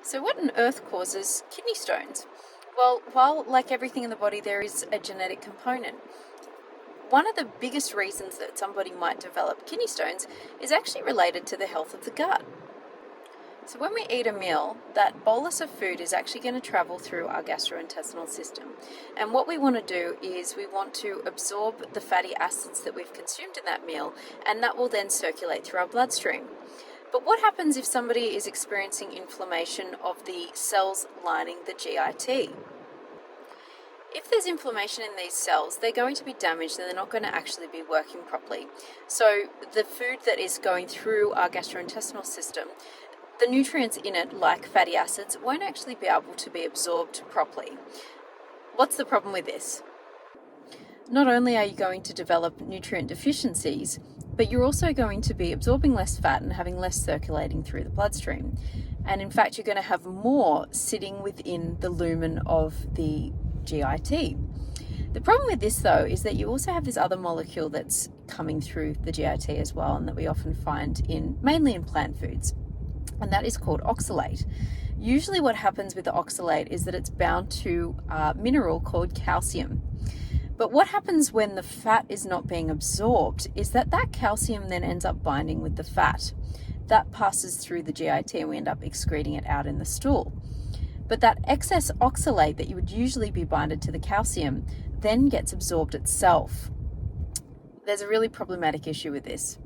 So, what on earth causes kidney stones? Well, while like everything in the body, there is a genetic component. One of the biggest reasons that somebody might develop kidney stones is actually related to the health of the gut. So, when we eat a meal, that bolus of food is actually going to travel through our gastrointestinal system. And what we want to do is we want to absorb the fatty acids that we've consumed in that meal, and that will then circulate through our bloodstream. But what happens if somebody is experiencing inflammation of the cells lining the GIT? If there's inflammation in these cells, they're going to be damaged and they're not going to actually be working properly. So the food that is going through our gastrointestinal system, the nutrients in it, like fatty acids, won't actually be able to be absorbed properly. What's the problem with this? Not only are you going to develop nutrient deficiencies, but you're also going to be absorbing less fat and having less circulating through the bloodstream. And in fact, you're going to have more sitting within the lumen of the GIT. The problem with this, though, is that you also have this other molecule that's coming through the GIT as well, and that we often find mainly in plant foods, and that is called oxalate. Usually what happens with the oxalate is that it's bound to a mineral called calcium. But what happens when the fat is not being absorbed is that calcium then ends up binding with the fat. That passes through the GIT and we end up excreting it out in the stool. But that excess oxalate that you would usually be binded to the calcium then gets absorbed itself. There's a really problematic issue with this.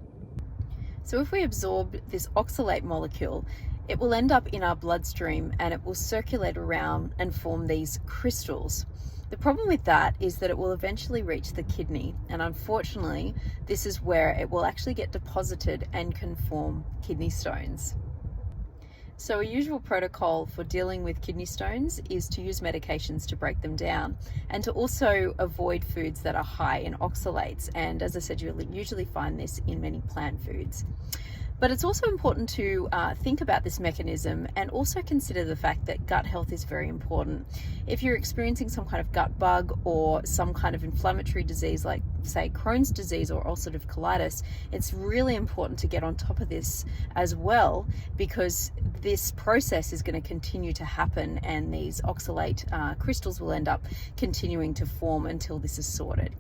So if we absorb this oxalate molecule, it will end up in our bloodstream and it will circulate around and form these crystals. The problem with that is that it will eventually reach the kidney, and unfortunately, this is where it will actually get deposited and can form kidney stones. So a usual protocol for dealing with kidney stones is to use medications to break them down and to also avoid foods that are high in oxalates. And as I said, you'll usually find this in many plant foods. But it's also important to think about this mechanism and also consider the fact that gut health is very important. If you're experiencing some kind of gut bug or some kind of inflammatory disease like, say, Crohn's disease or ulcerative colitis, it's really important to get on top of this as well, because this process is going to continue to happen and these oxalate crystals will end up continuing to form until this is sorted.